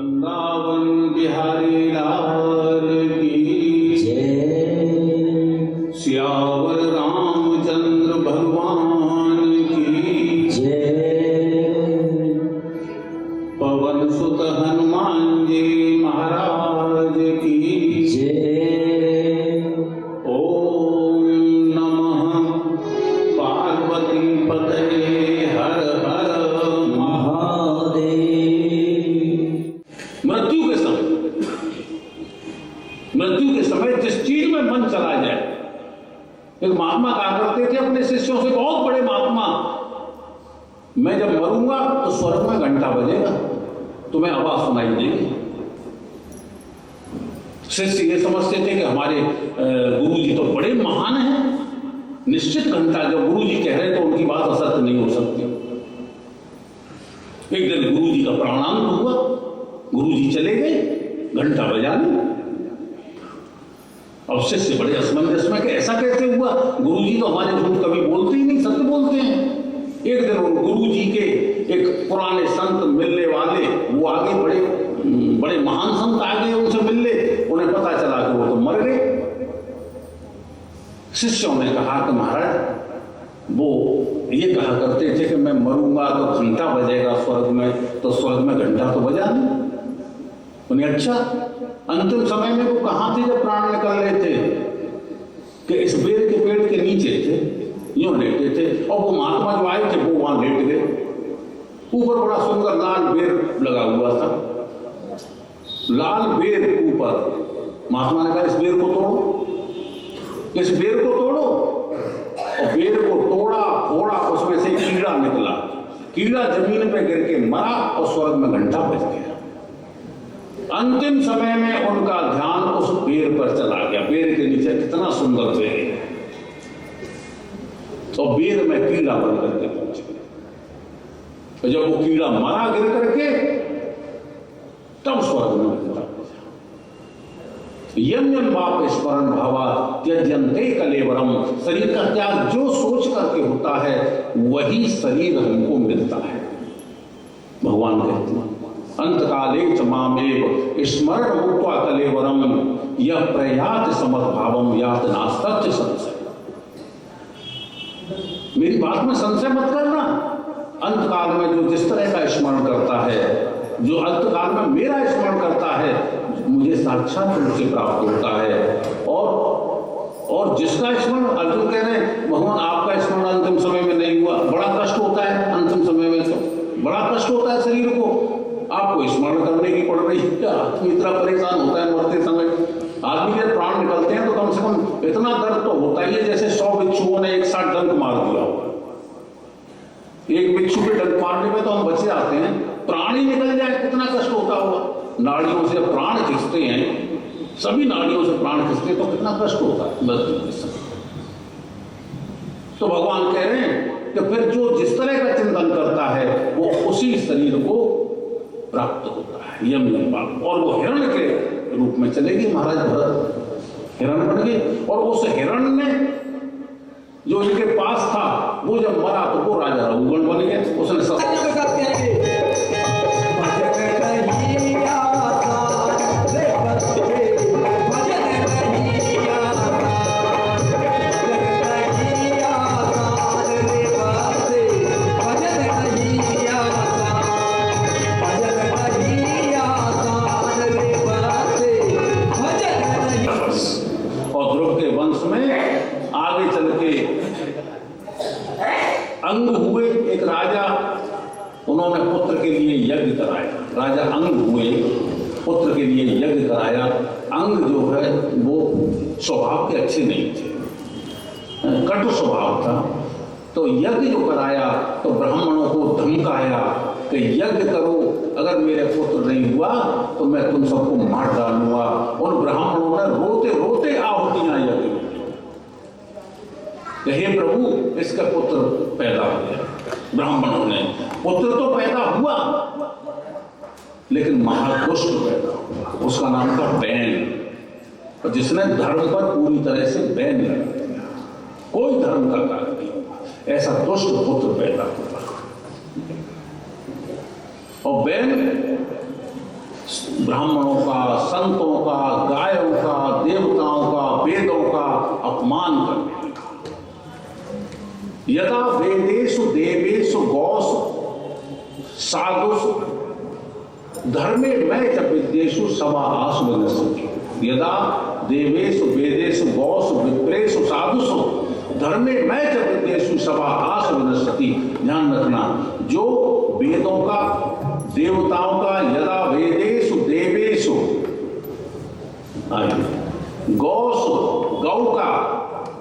वृंदावन बिहारी लाल की जय। सियावर रामचंद्र भगवान की जय। पवन सुत हनुमान जी महाराज की जय। ओम नमः पार्वती पतये हर हर महादेव। मृत्यु के समय जिस चीज में मन चला जाए, एक महात्मा कहा करते थे अपने शिष्यों से, बहुत बड़े महात्मा, मैं जब मरूंगा तो स्वर्ग में घंटा बजेगा, तुम्हें आवाज सुनाई देगी। शिष्य ये समझते थे कि हमारे गुरु जी तो बड़े महान हैं, निश्चित घंटा जब गुरु जी कह रहे तो उनकी बात असत्य नहीं हो सकती। एक दिन गुरु जी का प्राणांत हुआ, गुरु जी चले गए, घंटा बजाने। अब शिष्य बड़े असमंजस में कि ऐसा कैसे हुआ, गुरु जी तो हमारे झूठ कभी बोलते ही नहीं, सत्य बोलते हैं। एक दिन गुरु जी के एक पुराने संत मिलने वाले, वो आगे बड़े महान संत आगे उनसे मिलने, उन्हें पता चला कि वो तो मर गए। शिष्यों ने कहा कि महाराज वो ये कहा करते थे कि मैं मरूंगा तो घंटा बजेगा स्वर्ग में, तो स्वर्ग में घंटा तो बजा नहीं। उन्हें अच्छा, अंतिम समय में वो कहाँ थे जब प्राण निकल रहे थे? कि इस बेर के पेड़ के नीचे थे, यूं लेटे थे, और वो महात्मा जो आए थे वो वहां लेट गए। ऊपर बड़ा सुंदर लाल बेर लगा हुआ था, लाल बेर ऊपर। महात्मा ने कहा इस बेर को तोड़ो, इस बेर को तोड़ो। और बेर को तोड़ा फोड़ा, उसमें से कीड़ा निकला। कीड़ा जमीन पे गिर के मरा और स्वर्ग में घंटा बज गया। अंतिम समय में उनका ध्यान उस बेर पर चला गया। बेर के नीचे कितना सुंदर बेर है, तो बेर में कीड़ा बन करके पहुंच गया। तो जब वो कीड़ा मरा गिर करके, तब स्वर्ग में घंटा बजा। यम यम बाप स्मरण भावा त्यजन्ते कलेवरम। शरीर का त्याग जो सोच करके होता है वही शरीर हमको मिलता है। भगवान कहते हैं अंतकाले च मामेव स्मरण भूत्वा कलेवरम यह प्रयात समद्भावम यात नास्तस्य संशय। मेरी बात में संशय मत करना। अंतकाल में जो जिस तरह का स्मरण करता है, जो अंतकाल में मेरा स्मरण करता है, मुझे साक्षात मुझसे प्राप्त होता है। और जिसका स्मरण, अर्जुन कह रहे हैं भगवान आपका स्मरण अंतिम समय में नहीं हुआ, बड़ा कष्ट होता है अंतिम समय में, तो बड़ा कष्ट होता है शरीर को, आपको स्मरण करने की पड़ रही है। आदमी इतना परेशान होता है मरते समय। आदमी के प्राण निकलते हैं तो कम से कम इतना दर्द तो होता ही है जैसे 100 बिच्छुओं ने एक साथ डंक मार दिया होगा। एक बिच्छू के डंक मारने में तो हम बचे आते हैं, प्राण ही निकल जाए कितना कष्ट होता होगा। नाड़ियों से प्राण खिंचते हैं, सभी नाड़ियों से प्राण खिंचते हैं, तो कितना कष्ट होता है मृत्यु के समय। तो भगवान कह रहे हैं कि फिर जो जिस तरह का चिंतन करता है वो उसी शरीर को प्राप्त होता है। यम यम बाप। और वो हिरण के रूप में चलेगी। महाराज भरत हिरण बन गए, और उस हिरण ने जो इनके पास था वो जब मरा तो वो राजा रघुगण बन गए। उसने सब अंग हुए। एक राजा, उन्होंने पुत्र के लिए यज्ञ कराया। राजा अंग हुए, पुत्र के लिए यज्ञ कराया। अंग जो है वो स्वभाव के अच्छे नहीं थे, कटु स्वभाव था। तो यज्ञ जो कराया तो ब्राह्मणों को धमकाया कि यज्ञ करो, अगर मेरे पुत्र नहीं हुआ तो मैं तुम सबको मार डालूंगा। उन ब्राह्मणों ने रोते रोते आहुतियां यज्ञ में, हे प्रभु इसका पुत्र पैदा हो गया। ब्राह्मणों ने, पुत्र तो पैदा हुआ लेकिन महादुष्ट पैदा हुआ, उसका नाम था बैन, और जिसने धर्म पर पूरी तरह से बैन लगा दिया, कोई धर्म का कार्य नहीं हुआ। ऐसा दुष्ट पुत्र पैदा हुआ। और बैन ब्राह्मणों का, संतों का, गायों का, देवताओं का, वेदों का अपमान करने लगा। यदा वेदेषु देवेषु गौषु साधुषु धर्मे मैं च विद्येषु सवा आसु विनश्यति। यदा देवेषु वेदेषु गौषु विप्रेषु साधुषु धर्मे मैं च विद्येषु सवा आसु विनश्यति। ध्यान रखना, जो वेदों का, देवताओं का, यदा वेदेषु देवेषु, गौषु गौ का,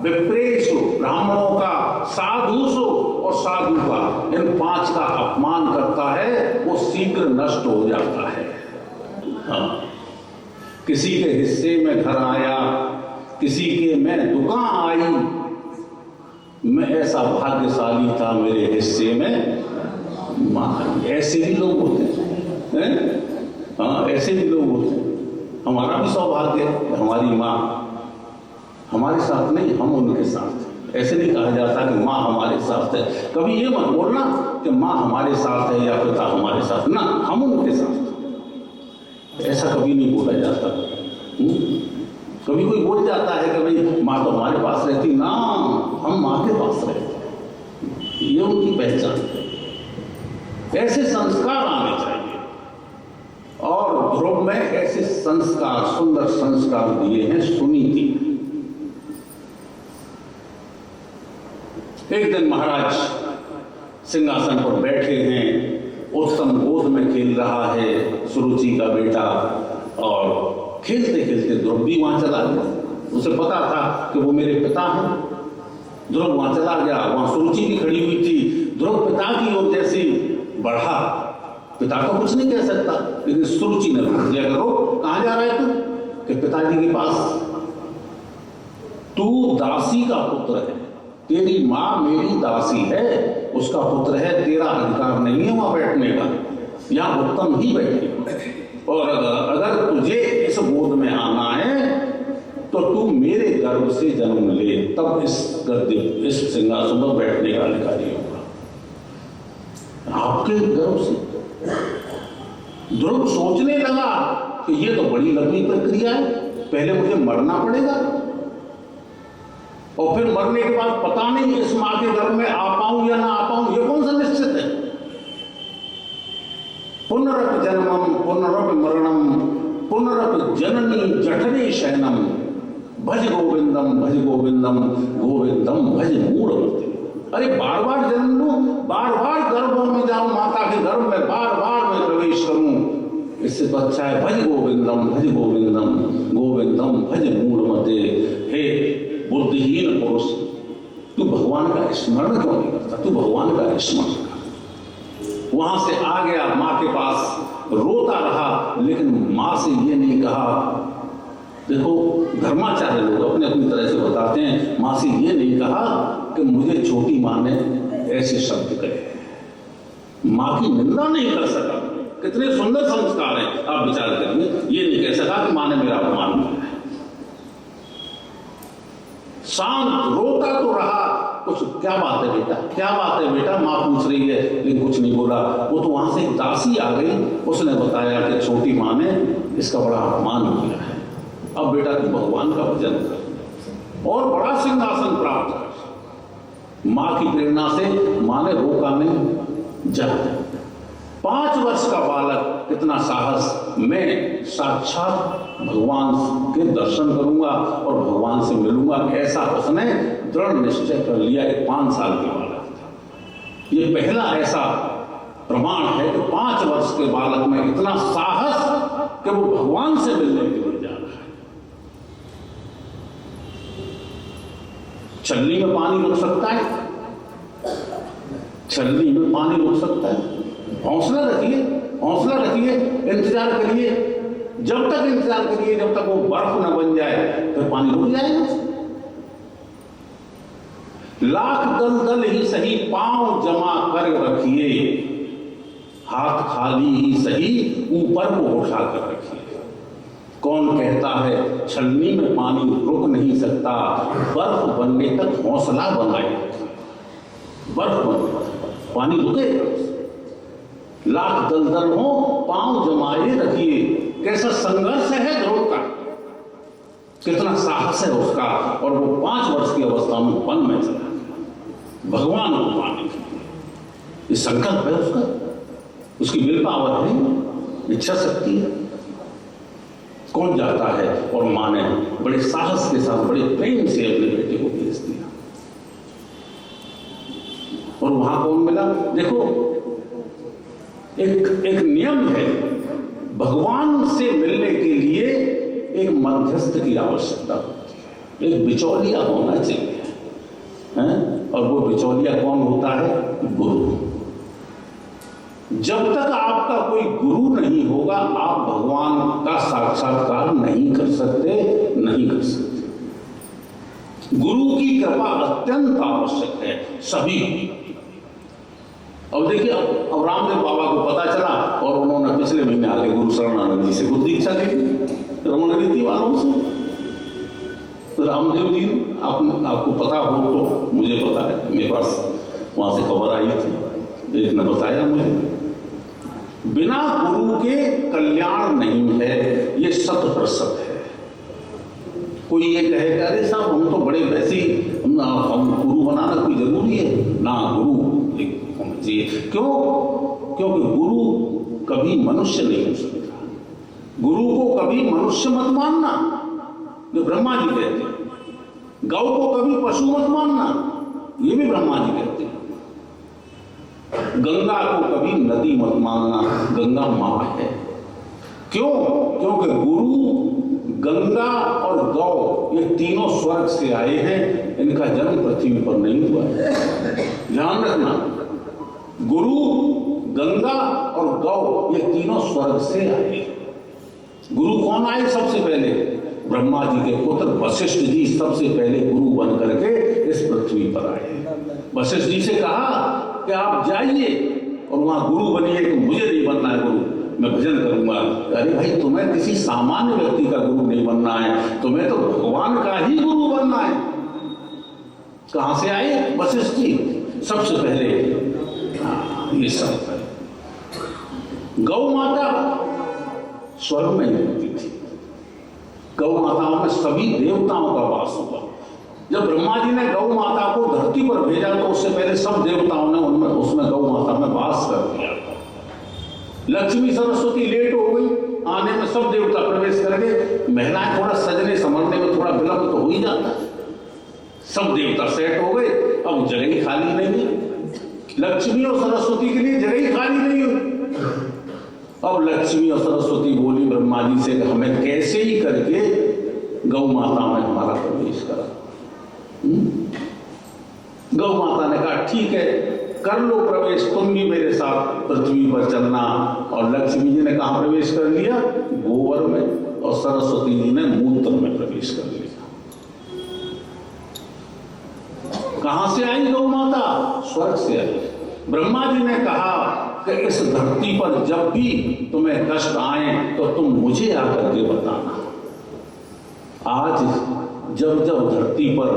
विप्रेषु ब्राह्मणों का, साधुषु और साधु का, इन 5 का अपमान करता है वो शीघ्र नष्ट हो जाता है। हाँ। किसी के हिस्से में घर आया, किसी के में दुकान आई, मैं ऐसा भाग्यशाली था, मेरे हिस्से में मां। ऐसे भी लोग होते हैं। हाँ, ऐसे भी लोग होते हैं। हमारा भी सौभाग्य है, हमारी माँ हमारे साथ नहीं, हम उनके साथ। ऐसे नहीं कहा जाता कि माँ हमारे साथ है। कभी ये मत बोलना कि माँ हमारे साथ है या पिता हमारे साथ, ना, हम उनके साथ। ऐसा कभी नहीं बोला जाता। कभी कोई बोल जाता है कि भाई माँ तो हमारे पास रहती, ना, हम माँ के पास रहते। ये उनकी पहचान है। ऐसे संस्कार आने चाहिए, और ध्रुव में ऐसे संस्कार, सुंदर संस्कार दिए हैं सुनीति। एक दिन महाराज सिंहासन पर बैठे हैं, उत्तम गोद में खेल रहा है सुरुचि का बेटा, और खेलते खेलते ध्रुव भी वहां चला गया। उसे पता था कि वो मेरे पिता हैं। ध्रुव वहां चला गया, वहां सुरुचि भी खड़ी हुई थी। ध्रुव पिता की ओर जैसी बढ़ा, पिता तो कुछ नहीं कह सकता, लेकिन सुरुचि ने पूछ लिया, ध्रुव कहां जा रहा है तू? कि पिताजी के पास। तू दासी का पुत्र है, तेरी माँ मेरी दासी है, उसका पुत्र है, तेरा अधिकार नहीं है वहां बैठने का, यहाँ उत्तम ही बैठे। और अगर तुझे इस गोद में आना है तो तू मेरे गर्भ से जन्म ले, तब इस गद्दे, इस सिंहासन पर बैठने का अधिकारी होगा। आपके गर्भ से। ध्रुव सोचने लगा कि ये तो बड़ी लंबी प्रक्रिया है, पहले मुझे मरना पड़ेगा, और फिर मरने के बाद पता नहीं इस मां के गर्भ में आ पाऊं या ना आ पाऊं, ये कौन सा निश्चित है? पुनरपि जन्मम पुनरपि मरणम पुनरपि जननी जठरे शयनम भज गोविंदम गोविंदम भज मूढ़मते। अरे बार बार जन्म लूं, बार बार गर्भों में जाऊं, माता के गर्भ में बार बार मैं प्रवेश करूं, इससे तो अच्छा है भज गोविंदम गोविंदम भज मूढ़मते। हे बुद्धिहीन पुरुष, तू भगवान का स्मरण क्यों नहीं करता? तू भगवान का स्मरण कर। वहां से आ गया मां के पास, रोता रहा, लेकिन मां से ये नहीं कहा। देखो धर्माचार्य लोग अपने अपनी तरह से बताते हैं, मां से ये नहीं कहा कि मुझे छोटी मां ने ऐसे शब्द कहे। मां की निंदा नहीं कर सका। कितने सुंदर संस्कार हैं, आप विचार करिए। ये नहीं कह सका कि मां ने मेरा अपमान किया है। शांत रोता तो रहा, कुछ क्या बात है बेटा, क्या बात है बेटा, मां पूछ रही है, लेकिन कुछ नहीं बोला। वो तो वहां से एक दासी आ गई, उसने बताया कि छोटी मां ने इसका बड़ा अपमान किया है, अब बेटा तू भगवान का भजन कर और बड़ा सिंहासन प्राप्त कर। मां की प्रेरणा से मां ने रोका नहीं, जा। 5 वर्ष का बालक, कितना साहस, मैं साक्षात भगवान के दर्शन करूंगा और भगवान से मिलूंगा, ऐसा उसने दृढ़ निश्चय कर लिया। एक 5 साल के बालक था। ये पहला ऐसा प्रमाण है कि 5 वर्ष के बालक में इतना साहस कि वो भगवान से मिलने के लिए जा रहा है। छलनी में पानी रुक सकता है, छलनी में पानी रुक सकता है। हौसला रखिए, हौसला रखिए, इंतजार करिए, जब तक इंतजार करिए जब तक वो बर्फ न बन जाए, फिर पानी रुक जाएगा। लाख दलदल ही सही पांव जमा कर रखिए, हाथ खाली ही सही ऊपर को उठा कर रखिए। कौन कहता है छलनी में पानी रुक नहीं सकता? बर्फ बनने तक हौसला बनाए रखिए। बर्फ बनने पानी रुके, लाख दलदल हो पांव जमाए रखिए, कैसा संघर्ष है ध्रुव का, कितना साहस है उसका, और वो 5 वर्ष की अवस्था में वन में चला गया भगवान को पाने के लिए। ये संकल्प है उसका, उसकी विल पावर है, इच्छा शक्ति है। कौन जाता है और मां ने बड़े साहस के साथ बड़े प्रेम से अपने बेटे को भेज दिया। और वहां कौन मिला? देखो, एक नियम है, भगवान से मिलने के लिए एक मध्यस्थ की आवश्यकता होती है, एक बिचौलिया होना चाहिए, हैं? और वो बिचौलिया कौन होता है? गुरु। जब तक आपका कोई गुरु नहीं होगा, आप भगवान का साक्षात्कार नहीं कर सकते। गुरु की कृपा अत्यंत आवश्यक है सभी। अब देखिए, अब रामदेव बाबा को पता चला और उन्होंने पिछले महीने आके गुरु शरणानंद जी से खुद दीक्षा ली, रमण रीति वालों से। तो रामदेव जी, आपको पता हो तो मुझे पता है, मेरे पास वहां से खबर आई थी, एक ने बताया मुझे, बिना गुरु के कल्याण नहीं है, ये 100% है। कोई ये कहे कि अरे साहब हम तो बड़े वैसे हम गुरु बनाना कोई जरूरी है ना? गुरु होना चाहिए। क्यों? क्योंकि गुरु कभी मनुष्य नहीं हो सकता। गुरु को कभी मनुष्य मत मानना, जो ब्रह्मा जी कहते हैं। गौ को कभी पशु मत मानना, ये भी ब्रह्मा जी कहते हैं। गंगा को कभी नदी मत मानना, गंगा मां है। क्यों? क्योंकि गुरु, गंगा और गौ ये तीनों स्वर्ग से आए हैं, इनका जन्म पृथ्वी पर नहीं हुआ है। ध्यान रखना, गुरु, गंगा और गौ ये तीनों स्वर्ग से आए। गुरु कौन आए सबसे पहले? ब्रह्मा जी के पुत्र वशिष्ठ जी सबसे पहले गुरु बन करके इस पृथ्वी पर आए। वशिष्ठ जी से कहा कि आप जाइए और वहां गुरु बनिए, तो मुझे नहीं बनना है गुरु, मैं भजन करूंगा। अरे भाई, तुम्हें किसी सामान्य व्यक्ति का गुरु नहीं बनना है, तुम्हें तो भगवान का ही गुरु बनना है। कहां से आए? वशिष्ठ जी सबसे पहले। ये सब है। गौ माता स्वर्ग में नहीं होती थी, गौ माताओं में सभी देवताओं का वास हुआ। जब ब्रह्मा जी ने गौ माता को धरती पर भेजा तो उससे पहले सब देवताओं ने उसमें गौ माता में वास कर दिया। लक्ष्मी सरस्वती लेट हो गई आने में, सब देवता प्रवेश कर गए। महिलाएं थोड़ा सजने संवरने में थोड़ा विलंब तो हो ही जाता है। सब देवता सेट हो गए, अब जगह ही खाली नहीं है। लक्ष्मी और सरस्वती के लिए जगह ही खाली नहीं हुई। अब लक्ष्मी और सरस्वती बोली ब्रह्मा जी से कि हमें कैसे ही करके गौ माता में हमारा प्रवेश करा। गौ माता ने कहा ठीक है, कर लो प्रवेश, तुम भी मेरे साथ पृथ्वी पर चलना। और लक्ष्मी जी ने कहा प्रवेश कर लिया? गोबर में। और सरस्वती जी ने मूत्र में प्रवेश कर लिया। कहां से आई गौ माता? स्वर्ग से आई। ब्रह्मा जी ने कहा कि इस धरती पर जब भी तुम्हें कष्ट आए तो तुम मुझे आकर के बताना। आज जब जब धरती पर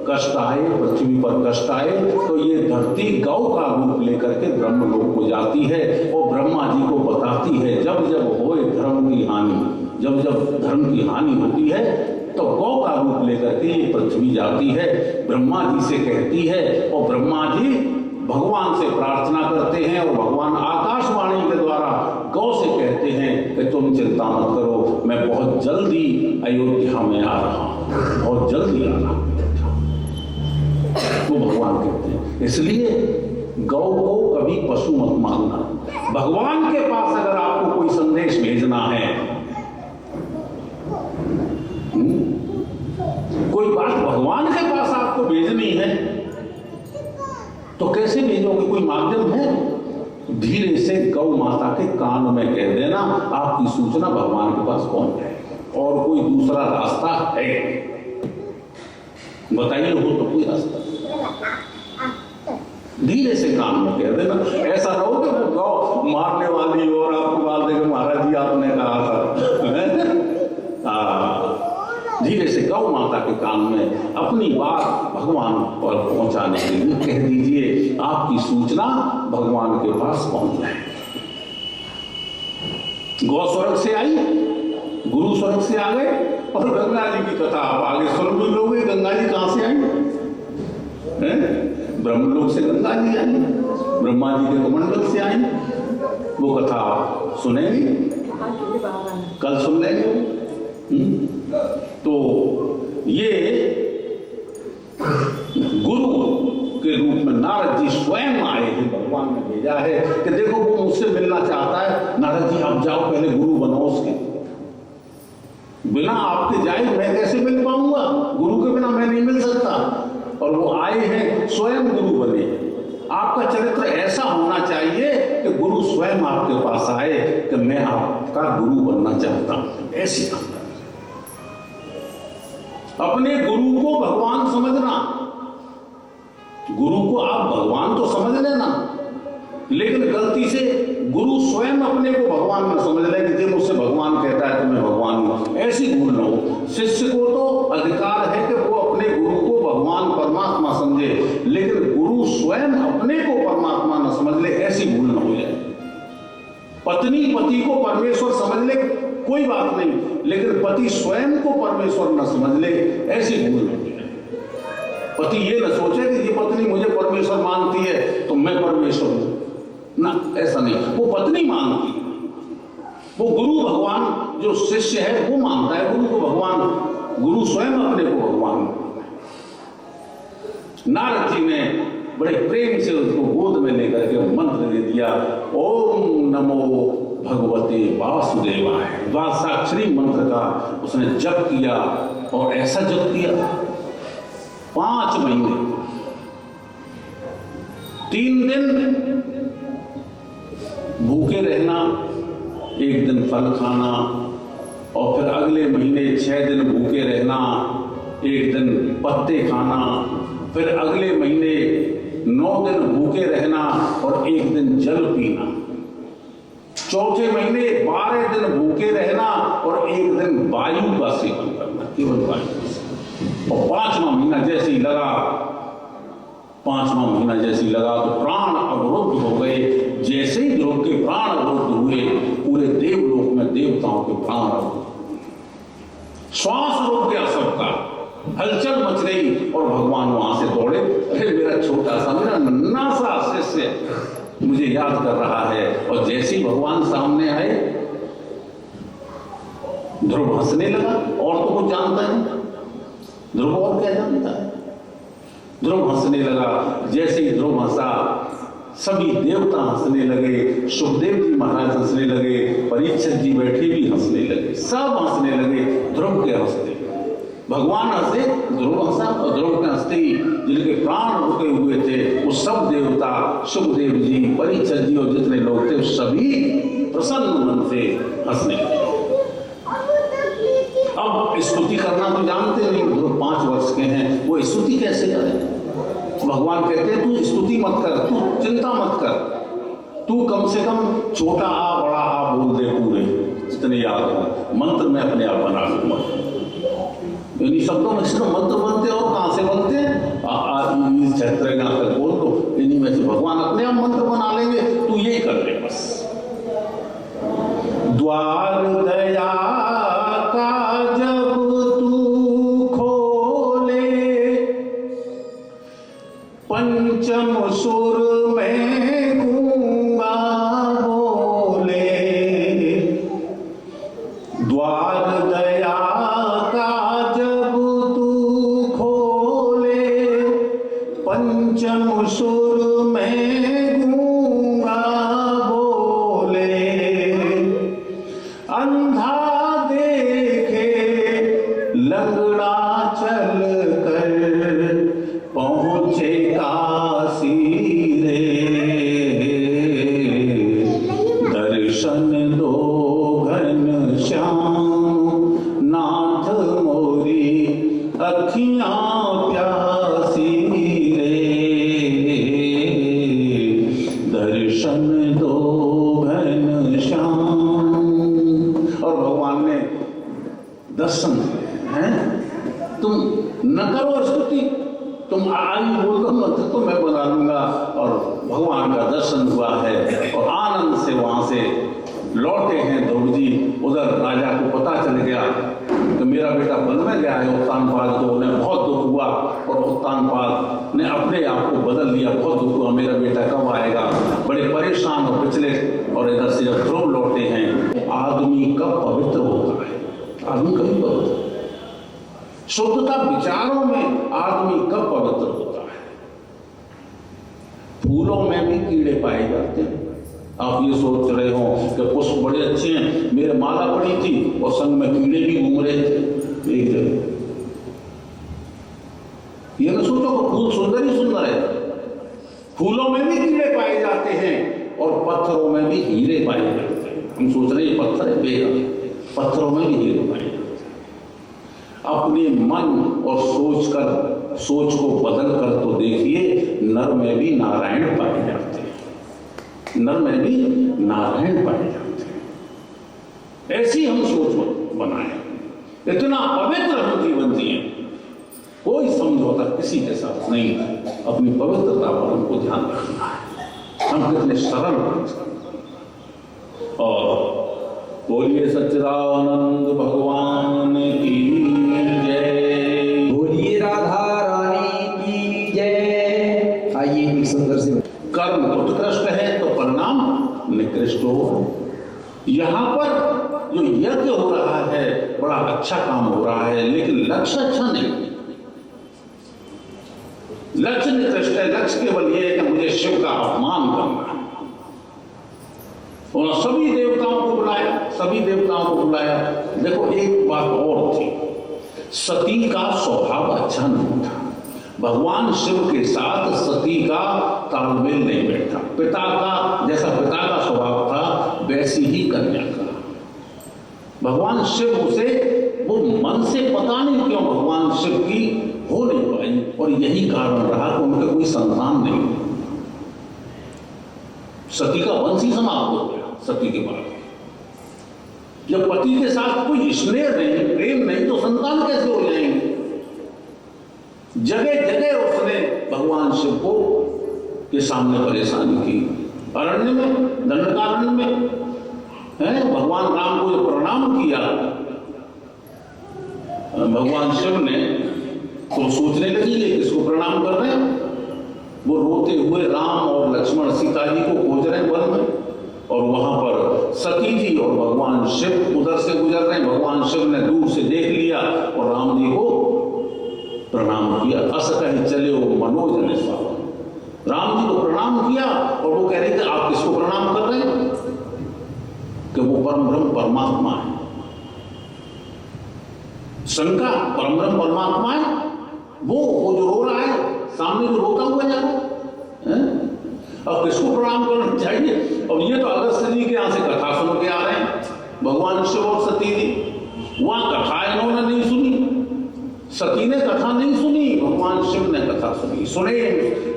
कष्ट आए, पृथ्वी पर कष्ट आए, तो ये धरती गौ का रूप लेकर के ब्रह्मलोक को जाती है और ब्रह्मा जी को बताती है जब जब होए धर्म की हानि, जब जब धर्म की हानि होती है तो गौ का रूप लेकर के ये पृथ्वी जाती है, ब्रह्मा जी से कहती है। और ब्रह्मा जी भगवान से प्रार्थना करते हैं और भगवान आकाशवाणी के द्वारा गौ से कहते हैं कि तुम चिंता मत करो, मैं बहुत जल्दी अयोध्या में आ रहा हूं, बहुत जल्दी आ रहा हूं। वो भगवान कहते हैं। इसलिए गौ को कभी पशु मत मानना। भगवान के पास अगर आपको कोई संदेश भेजना है, कोई बात भगवान के पास आपको भेजनी है, तो कैसे भेजोगे? कोई माध्यम है? धीरे से गौ माता के कान में कह देना, आपकी सूचना भगवान के पास पहुंच जाएगी। और कोई दूसरा रास्ता है? बताइए, हो तो कोई रास्ता? धीरे से कान में कह देना। ऐसा ना हो कि वो गौ मारने वाली हो और आपको बात देकर महाराज जी आपने कहा था। धीरे से गौ माता के कान में अपनी बात भगवान पर पहुंचाने के लिए कह दीजिए, आपकी सूचना भगवान के पास पहुंच जाए। गौ स्वर्ग से आई, और गंगा जी की कथा आप आगे स्वर्ग में लोगे। गंगा जी कहाँ से आई हैं? ब्रह्मलोक से गंगा जी आई, ब्रह्मा जी के कमंडल से आई। वो कथा आप सुनेंगे, कल सुन लेंगे। तो ये गुरु के रूप में नारद जी स्वयं आए हैं, भगवान ने भेजा है कि देखो वो मुझसे मिलना चाहता है, नारद जी आप जाओ पहले गुरु बनो उसके। बिना आपके जाए मैं कैसे मिल पाऊंगा? गुरु के बिना मैं नहीं मिल सकता। और वो आए हैं, स्वयं गुरु बने। आपका चरित्र ऐसा होना चाहिए कि गुरु स्वयं आपके पास आए कि मैं आपका गुरु बनना चाहता हूं। ऐसी बात, अपने गुरु को भगवान समझना। गुरु को आप भगवान तो समझ लेना, लेकिन गलती से गुरु स्वयं अपने को भगवान न समझ ले कि जब मुझसे भगवान कहता है तो मैं भगवान हूं। ऐसी भूल न हो। शिष्य को तो अधिकार है कि वो अपने गुरु को भगवान परमात्मा समझे, लेकिन गुरु स्वयं अपने को परमात्मा न समझ ले, ऐसी भूल न हो जाए। पत्नी पति को परमेश्वर समझ ले कोई बात नहीं, लेकिन पति स्वयं को परमेश्वर न समझ ले, ऐसी भूल न हो जाए। पति ये न सोचे कि ये पत्नी मुझे परमेश्वर मानती है तो मैं परमेश्वर हूं, ना, ऐसा नहीं। वो पत्नी मानती है, वो गुरु भगवान जो शिष्य है वो मानता है गुरु को भगवान। गुरु स्वयं अपने को भगवान मानता है। नारद जी ने बड़े प्रेम से उसको गोद में लेकर के मंत्र दे दिया, ओम नमो भगवते वासुदेवाय। द्वादशाक्षरी मंत्र का उसने जप किया, और ऐसा जप किया 5 महीने, 3 दिन भूखे रहना, 1 दिन फल खाना, और फिर अगले महीने 6 दिन भूखे रहना, 1 दिन पत्ते खाना, फिर अगले महीने 9 दिन भूखे रहना और 1 दिन जल पीना, चौथे महीने 12 दिन भूखे रहना और 1 दिन वायु का सेवन करना, केवल वायु का सेवन। और 5वां महीना जैसे ही लगा, 5वां महीना जैसे ही लगा तो प्राण अवरुद्ध हो गए। जैसे ही ध्रुव के प्राण अवरुद्ध हुए, पूरे देवलोक में देवताओं के प्राण अवरुद्ध, श्वास रुक गया सबका, हलचल मच गई, और भगवान वहां से दौड़े। अरे मेरा छोटा सा, मेरा नन्हा सा शिष्य मुझे याद कर रहा है। और जैसे ही भगवान सामने आए, ध्रुव हंसने लगा। और तो कुछ जानता है, ध्रुव और क्या जानता है? ध्रुव हंसने लगा। जैसे ही ध्रुव हंसा, सभी देवता हंसने लगे, सुखदेव जी महाराज हंसने लगे, परीक्षित जी बैठे भी हंसने लगे, सब हंसने लगे। ध्रुव के हंसते, भगवान हंसे, ध्रुव हंसा, और ध्रुव के हंसते ही जिनके प्राण रुके हुए थे वो सब देवता, सुखदेव जी, परीक्षित जी और जितने लोग थे सभी प्रसन्न मन से हंसने लगे। अब स्तुति करना तो जानते नहीं, ध्रुव 5 वर्ष के हैं, वो स्तुति कैसे करें? भगवान कहते हैं तू स्तुति मत कर, तू चिंता मत कर, तू कम से कम छोटा आ बड़ा आ बोल दे, पूरे जितने याद हो मंत्र में अपने आप बना लूंगा। इन्हीं शब्दों में सिर्फ मंत्र बनते, और कहां से बनते? छत्र तक बोल दो, इन्हीं में से भगवान अपने आप मंत्र बना लेंगे। तू यही कर ले बस। द्वार दया का जब तू खोले, पंचम सुर में गूंगा बोले। द्वार दया का जब तू खोले, पंचम सुर में गूंगा बोले। अंधा देखे लंगड़ा चल कर, पहुंचे काशी रे। दर्शन दो घन श्याम नाथ मोरी, अखियां प्यासी रे। दर्शन दो घन श्याम। और भगवान ने दर्शन दिए हैं। तुम न करो स्तुति, तुम आई बोल दो मंत्र तो मैं बना लूंगा। और भगवान का दर्शन हुआ है, और आनंद से वहां से लौटे हैं ध्रुव जी। उधर राजा को पता चल गया कि मेरा बेटा वन में गया है उत्तानपाद को, उन्हें बहुत दुख हुआ और उत्तानपाद ने अपने आप को बदल लिया। बहुत दुख हुआ, मेरा बेटा कब आएगा, बड़े परेशान और पिछले, और इधर से जब ध्रुव लौटे हैं, आदमी कब पवित्र होता है, आदमी कभी पवित्र, शुद्धता विचारों में आदमी कब पवित्र होता है। फूलों में भी कीड़े पाए जाते हैं। आप ये सोच रहे हो कि पुष्प बड़े अच्छे हैं, मेरे माला पड़ी थी और संग में कीड़े भी घूम रहे थे एक जगह। ये ना सोचो कि फूल सुंदर ही सुंदर है, फूलों में भी कीड़े पाए जाते हैं और पत्थरों में भी हीरे पाए जाते हैं। हम सोच रहे हैं पत्थर है, बेकार, पत्थरों में भी हीरे पाए जाते हैं। अपने मन और सोच को बदल कर तो देखिए, नर में भी नारायण पाए जाते हैं, नर में भी नारायण पाए जाते हैं। ऐसी हम सोच बनाए, इतना पवित्र हम जीवन जिए, कोई समझौता किसी के साथ नहीं, अपनी पवित्रता पर हमको ध्यान रखना है। हम कितने सरल हैं। और बोलिए सच्चिदानंद भगवान की जय, बोलिए राधा रानी की जय। आइए एक सुंदर से कर्म उत्कृष्ट है तो परिणाम निकृष्ट हो। यहां पर जो यज्ञ हो रहा है बड़ा अच्छा काम हो रहा है, लेकिन लक्ष्य अच्छा नहीं, लक्ष्य निकृष्ट है। लक्ष्य केवल यह है कि मुझे शिव का अपमान करना है। और सभी देवताओं को बुलाया, सभी देवताओं को बुलाया। देखो एक बात और थी, सती का स्वभाव अच्छा नहीं था। भगवान शिव के साथ सती का तालमेल नहीं बैठा। पिता का जैसा पिता का स्वभाव था वैसी ही कन्या का। भगवान शिव उसे, वो मन से पता नहीं क्यों भगवान शिव की हो नहीं पाई, और यही कारण रहा कि उनके कोई संतान नहीं। सती का वंश ही समाप्त हो गया। सती के बाद जब पति के साथ कोई स्नेह नहीं, प्रेम नहीं, तो संतान कैसे हो जाएंगे। जगह जगह उसने भगवान शिव को के सामने परेशानी की। अरण्य में, दंडकारण्य में है, भगवान राम को जो प्रणाम किया, भगवान शिव ने तो सोचने लगी ये किसको प्रणाम कर रहे हैं। वो रोते हुए राम और लक्ष्मण सीता जी को खोज रहे हैं वन में, और वहां पर सती जी और भगवान शिव उधर से गुजर रहे हैं। भगवान शिव ने दूर से देख लिया और राम जी को प्रणाम किया। अस कहीं चले हो मनोज ने स्वाहा। राम जी को प्रणाम किया और वो कह रहे थे आप किसको प्रणाम कर रहे हैं, कि वो परम ब्रह्म परमात्मा है। शंका, परम ब्रह्म परमात्मा है, वो जो रो रहा है सामने, जो रोता हुआ जा रहा है, अब किसको प्रणाम करना चाहिए। अब ये तो अगस्त जी के यहां से कथा सुन के आ रहे हैं, भगवान शिव और सती जी। वहां कथा इन्होंने नहीं सुनी, सती ने कथा नहीं सुनी, भगवान शिव ने कथा सुनी।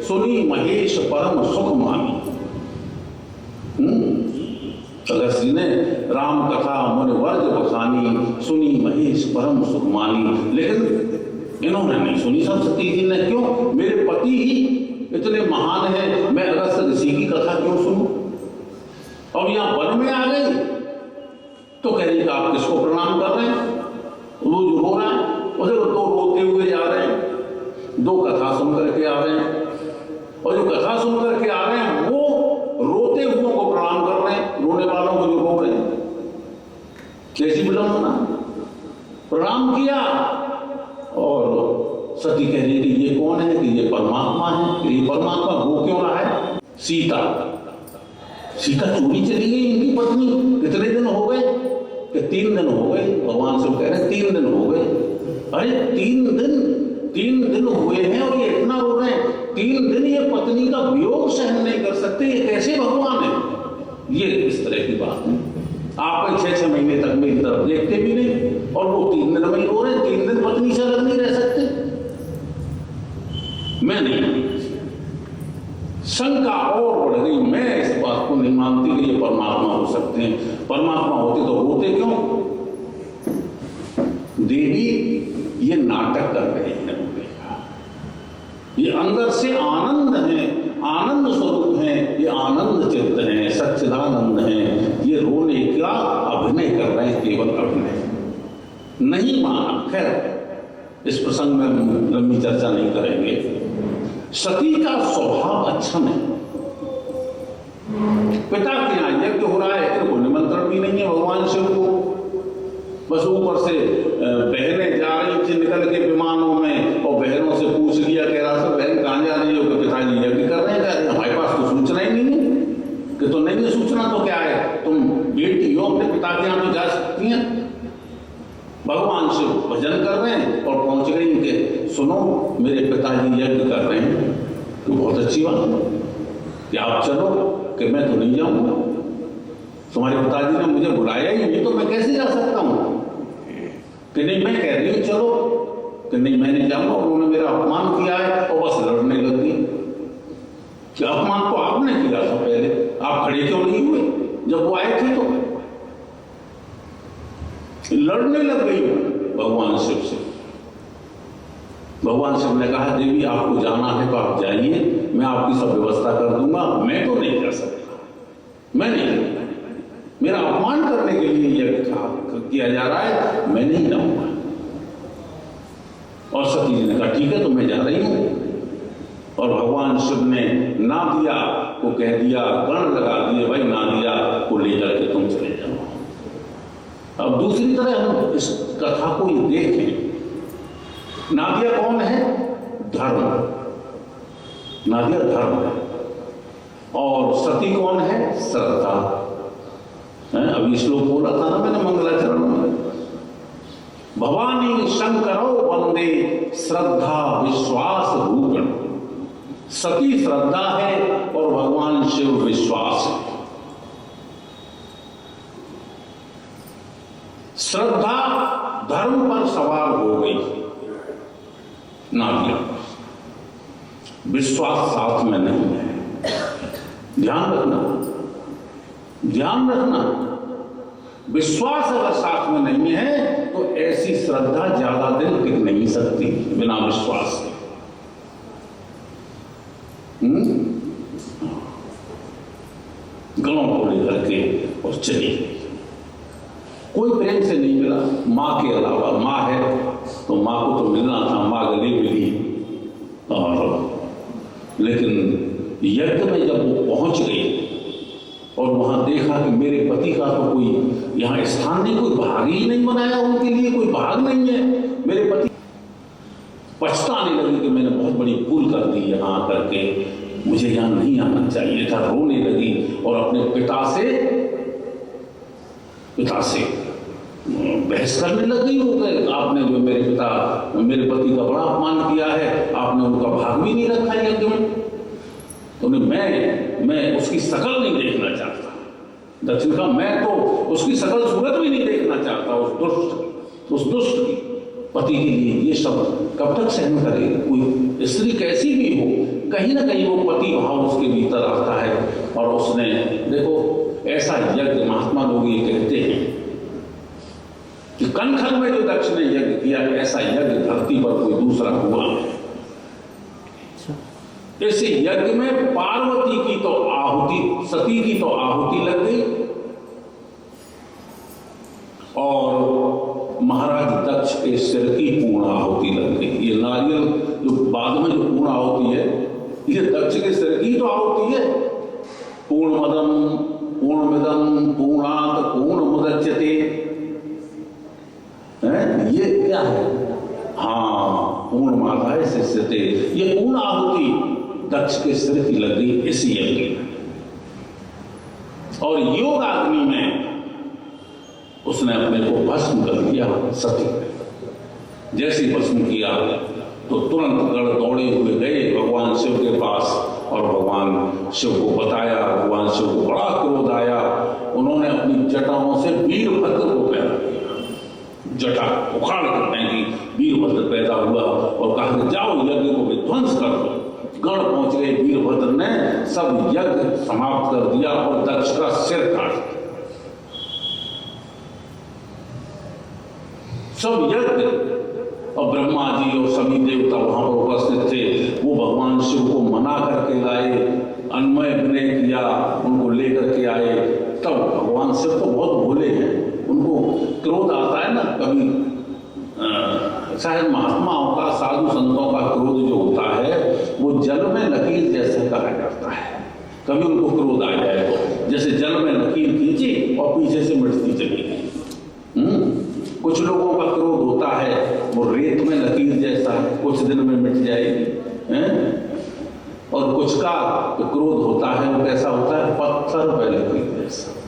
सुनी महेश परम सुख मानी। अगस्त जी ने राम कथा मन वर्ज बखानी, सुनी महेश परम सुख मानी। लेकिन इन्होंने नहीं सुनी सब सती जी ने। क्यों, मेरे पति ही इतने महान है, मैं अगस्त ऋषि की कथा क्यों सुनूं। अब यहां वन में आ गई तो कह रही कि आप किसको प्रणाम कर रहे हैं। वो जो रो रहा है उधर दो रोते हुए जा रहे हैं, दो कथा सुन करके आ रहे हैं, और जो कथा सुन करके आ रहे हैं वो रोते हुओं को प्रणाम कर रहे हैं, रोने वालों को जो रो रहे हैं। कैसी विडंबना। प्रणाम किया और सती कह रही कि ये कौन है, कि ये परमात्मा है, कि ये परमात्मा वो क्यों रहा है। सीता चोरी चली गई इनकी पत्नी। कितने दिन हो गए, कि 3 दिन हो गए। भगवान शिव कह रहे हैं 3 दिन हो गए। अरे 3 दिन हुए हैं और ये इतना रो रहे हैं। 3 दिन ये पत्नी का वियोग सहन नहीं कर सकते, ये कैसे भगवान है। ये इस तरह की बात है। आप 6-6 महीने तक मेरी तरफ देखते भी नहीं, और वो 3 दिन में ही रो रहे हैं। 3 दिन पत्नी से अलग नहीं रह सकते। मैं नहीं, शंका और बढ़ गई। मैं इस बात को नहीं मानती कि ये परमात्मा हो सकते हैं। परमात्मा होते तो रोते क्यों। देवी ये नाटक कर रहे हैं, ये अंदर से आनंद है, आनंद स्वरूप है, ये आनंद चित्त है, सच्चिदानंद है। ये रोने का अभिनय कर रहे हैं, केवल अभिनय। नहीं माना। खैर इस प्रसंग में हम लंबी चर्चा नहीं करेंगे। सती का स्वभाव अच्छा नहीं। पिता के यहाँ यज्ञ हो रहा है, इनको निमंत्रण भी नहीं है भगवान शिव को। बस ऊपर से बहनें जा रही थी निकल के विमानों में, और बहनों से पूछ लिया, कह रहा सब बहन कहाँ जा रही हो? कि पिताजी यज्ञ कर रहे हैं। कह रहे हमारे पास तो सूचना ही नहीं है। कि तो नहीं है सूचना तो क्या है, तुम बेटी हो, अपने पिता के यहाँ तो जा सकती हैं। भगवान शिव भजन कर रहे हैं और पहुंच गई कि सुनो मेरे पिताजी यज्ञ कर रहे हैं। तो बहुत अच्छी बात है कि आप चलो, कि मैं तो नहीं जाऊंगा, तुम्हारे पिताजी ने मुझे बुलाया ही नहीं, तो मैं कैसे जा सकता हूं? कि नहीं मैं कह रही हूं चलो, कि नहीं मैं नहीं जाऊंगा, उन्होंने मेरा अपमान किया है। और बस लड़ने लगी कि अपमान तो आपने किया था पहले, आप खड़े क्यों नहीं हुए जब वो आए थे? तो लड़ने लग गई भगवान शिव से। भगवान शिव ने कहा देवी आपको जाना है तो आप जाइए, मैं आपकी सब व्यवस्था कर दूंगा, मैं तो नहीं कर सकता, मैं नहीं, मेरा अपमान करने के लिए यह किया जा रहा है, मैं नहीं जाऊंगा। और सती जी ने कहा ठीक है तो मैं जा रही हूं। और भगवान शिव ने ना दिया को कह दिया, गण लगा दिए, भाई ना दिया को लेकर के तुम चले जाओ। अब दूसरी तरह हम इस कथा को ये देखें, नादिया कौन है? धर्म। नादिया धर्म है। और सती कौन है? श्रद्धा। अभी श्लोक बोला था ना मैंने मंगलाचरण में, भवानी शंकरो वंदे श्रद्धा विश्वास रूपण। सती श्रद्धा है और भगवान शिव विश्वास है। श्रद्धा धर्म पर सवार हो गई, नादिया, विश्वास साथ में नहीं है। ध्यान रखना, ध्यान रखना, विश्वास अगर साथ में नहीं है तो ऐसी श्रद्धा ज्यादा दिन टिक नहीं सकती बिना विश्वास के। गणों को लेकर के और चली गई। कोई प्रेम से नहीं मिला माँ के अलावा। माँ है तो माँ को तो मिलना था, माँ गले मिली। और लेकिन यज्ञ में जब वो पहुंच गई और वहां देखा कि मेरे पति का तो कोई यहाँ स्थान नहीं, कोई भाग ही नहीं बनाया उनके लिए, कोई भाग नहीं है मेरे पति। पछताने लगी कि मैंने बहुत बड़ी भूल कर दी यहाँ आकर के, मुझे यहाँ नहीं आना चाहिए था। रोने लगी और अपने पिता से बहस करने लग गई। हो आपने जो मेरे पति का बड़ा अपमान किया है, आपने उनका भाग भी नहीं रखा यज्ञ में, तो मैं उसकी शकल नहीं देखना चाहता। दक्षिण का मैं तो उसकी शकल सूरत भी नहीं देखना चाहता, उस दुष्ट की पति के लिए ये सब कब तक सहन करेगी? कोई स्त्री कैसी भी हो, कहीं ना कहीं वो पति भाव उसके भीतर आता है। और उसने देखो ऐसा यज्ञ महात्मा लोग ये कहते हैं कि कनखल में जो दक्ष ने यज्ञ किया, ऐसा यज्ञ धरती पर कोई दूसरा हुआ है। इस यज्ञ में पार्वती की तो आहुति, सती की तो आहुति लग गई और महाराज दक्ष के सिर की पूर्ण आहुति लग गई। ये नारियल जो बाद में जो पूर्ण आहुति है, ये दक्ष के सिर की तो आहुति है। पूर्णमदम पूर्णमिदम पूर्णात पूर्णमुदच्यते, ये क्या है? हाँ, पूर्ण माता शिष्यते, ये पूर्ण आहुति दक्ष के सिर की लग गई इस यज्ञ में। और योग अग्नि में उसने अपने को भस्म कर दिया। सती जैसे भस्म किया तो तुरंत गण दौड़े हुए गए भगवान शिव के पास और भगवान शिव को बताया। भगवान शिव को बड़ा क्रोध आया। उन्होंने अपनी जटाओं से वीरभद्र को पैदा किया, जटा उखाड़ कर फेंकी, वीरभद्र पैदा हुआ और कहा कि जाओ यज्ञ को विध्वंस कर दो। गण पहुंच गए, वीरभद्र ने सब यज्ञ समाप्त कर दिया और दक्ष का सिर काट दिया। सब यज्ञ, और ब्रह्मा जी और सभी देवता वहां पर उपस्थित थे। वो भगवान शिव को मना करके लाए, अन्वय विनय किया, उनको लेकर के आए। तब भगवान शिव तो बहुत भोले हैं, उनको क्रोध आता है ना, कभी शायद महात्माओं का, साधु संतों का क्रोध जो होता है वो जल में लकीर जैसे कहा जाता है। कभी उनको क्रोध आ जाए तो जैसे जल में लकीर खींची और पीछे से मिटती चली गई। कुछ लोगों का क्रोध होता है वो रेत में लकीर जैसा, कुछ दिन में मिट जाएगी। और कुछ का क्रोध होता है वो कैसा होता है, पत्थर में लकीर जैसा।